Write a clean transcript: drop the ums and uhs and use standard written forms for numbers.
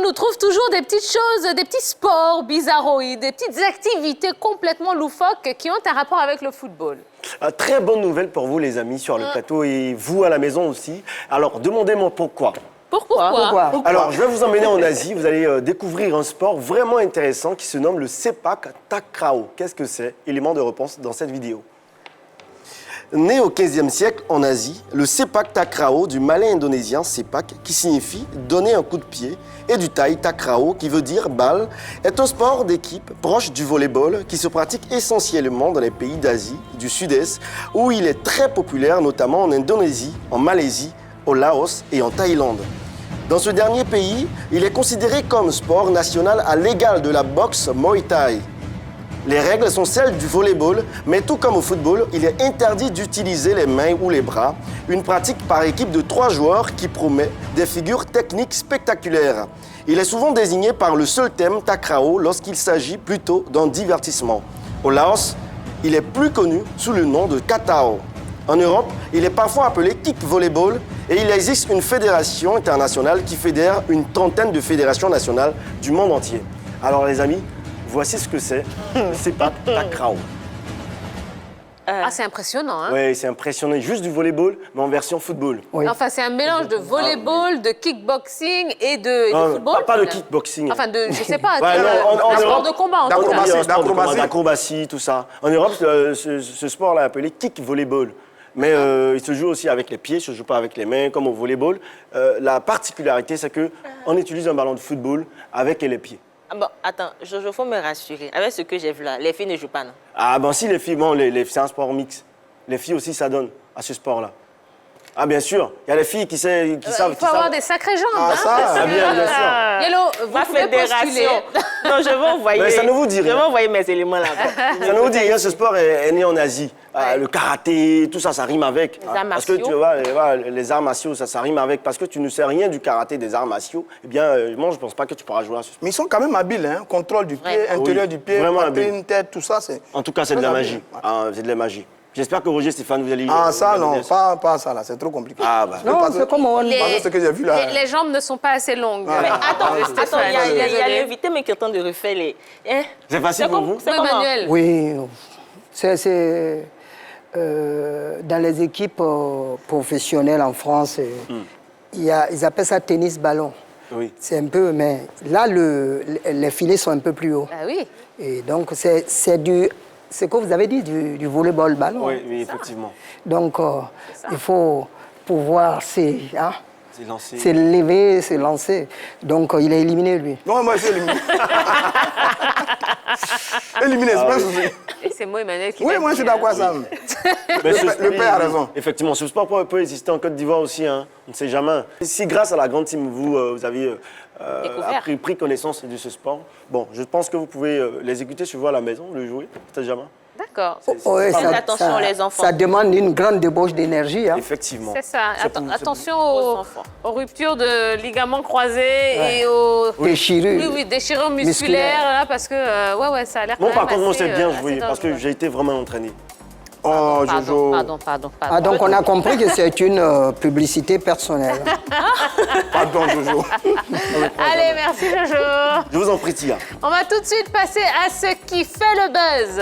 nous trouve toujours des petites choses, des petits sports bizarroïdes, des petites activités complètement loufoques qui ont un rapport avec le football. Très bonne nouvelle pour vous, les amis, sur le plateau et vous à la maison aussi. Alors, demandez-moi pourquoi. Pourquoi? Alors, je vais vous emmener en Asie. Vous allez découvrir un sport vraiment intéressant qui se nomme le Sepak Takraw. Qu'est-ce que c'est? Élément de réponse dans cette vidéo. Né au XVe siècle en Asie, le Sepak Takraw du malais indonésien Sepak, qui signifie donner un coup de pied, et du Thaï Takraw, qui veut dire balle, est un sport d'équipe proche du volleyball qui se pratique essentiellement dans les pays d'Asie, du Sud-Est, où il est très populaire, notamment en Indonésie, en Malaisie, au Laos et en Thaïlande. Dans ce dernier pays, il est considéré comme sport national à l'égal de la boxe Muay Thai. Les règles sont celles du volleyball, mais tout comme au football, il est interdit d'utiliser les mains ou les bras, une pratique par équipe de 3 joueurs qui promet des figures techniques spectaculaires. Il est souvent désigné par le seul thème Takraw lorsqu'il s'agit plutôt d'un divertissement. Au Laos, il est plus connu sous le nom de Katao. En Europe, il est parfois appelé kick volleyball et il existe une fédération internationale qui fédère une trentaine de fédérations nationales du monde entier. Alors les amis, voici ce que c'est, le Sepak Takraw. Ah, c'est impressionnant, hein? Oui, c'est impressionnant, juste du volleyball, mais en version football. Oui. Enfin, c'est un mélange de volleyball, de kickboxing et de football. Pas de kickboxing. Enfin, je sais pas, Ouais, non, en un sport Europe, de combat, en tout cas. d'acrobatie, tout ça. En Europe, ce sport-là est appelé kick volleyball. Mais il se joue aussi avec les pieds, il ne se joue pas avec les mains, comme au volleyball. La particularité, c'est qu'on utilise un ballon de football avec les pieds. Ah bon, attends, il faut me rassurer. Avec ce que j'ai vu là, les filles ne jouent pas, non? Ah ben si, les filles, bon, c'est un sport mix. Les filles aussi s'adonnent à ce sport-là. Ah bien sûr, il y a les filles qui savent... Il faut avoir des sacrées jambes, Ah, hein, ça, parce que, bien sûr. Yellow, vous pouvez postuler. Non, je vais envoyer. Mais ça ne vous dit rien. Je vais envoyer mes éléments là-bas. Ça ne vous dit rien, ce sport est né en Asie. Le karaté, tout ça, ça rime avec. Les arts Parce que martiaux. tu vois, les arts martiaux, ça rime avec. Parce que tu ne sais rien du karaté, des arts martiaux, eh bien, moi, je ne pense pas que tu pourras jouer à ce sport. Mais ils sont quand même habiles, hein? Contrôle du pied, Vraiment. intérieur Oui, du pied, vraiment poitrine, habile. tête, tout ça, c'est... En tout cas, c'est de la Très magie. habile. Ouais. Ah, c'est de la magie. J'espère que Roger Stéphane, vous allez... Ah, ça, vous allez non, dire ça. pas ça, là, c'est trop compliqué. Ah, bah. Non, c'est comme on... Les- Parce que ce que j'ai vu, là... Les jambes ne sont pas assez longues. Ah. Mais attends, Stéphane, il y a désolée. l'invité, mais qui est en train de refaire les. Hein? C'est facile pour vous? C'est Oui, comment? Emmanuel. Oui, c'est dans les équipes professionnelles en France, ils appellent ça tennis ballon. Oui. C'est un peu, mais là, les filets sont un peu plus hauts. Ah oui. Et donc, c'est que vous avez dit, du volleyball ballon. Oui, oui, effectivement. Donc, il faut pouvoir C'est lancé. s'élever, se lancer. Donc, il est éliminé, lui. Non, moi, je suis éliminé. Éliminé, c'est pas un souci. Et c'est moi, Emmanuel, qui Oui, l'a moi, je dit, suis d'accord avec ça. Mais Le père a raison. Effectivement, ce sport peut exister en Côte d'Ivoire aussi, hein. On ne sait jamais. Si grâce à la grande team, vous avez Découvert. pris connaissance de ce sport, bon, je pense que vous pouvez l'exécuter sur vous à la maison, le jouer, peut-être jamais. D'accord. Ouais, Faites attention, les enfants. Ça demande une grande débauche d'énergie. Hein. Effectivement. C'est ça. Attention Aux aux, enfants. aux ruptures de ligaments croisés et aux Déchirure. oui, déchirures musculaires, Musculaire. là, parce que ouais, ça a l'air. Bon, quand par même contre, moi, assez, c'est bien assez joué, parce que dangereux. j'ai été vraiment entraîné. Oh, Jojo. Pardon. Ah, donc on a compris que c'est une publicité personnelle. Pardon, Jojo. Allez, merci Jojo. Je vous en prie, Tia. On va tout de suite passer à ce qui fait le buzz.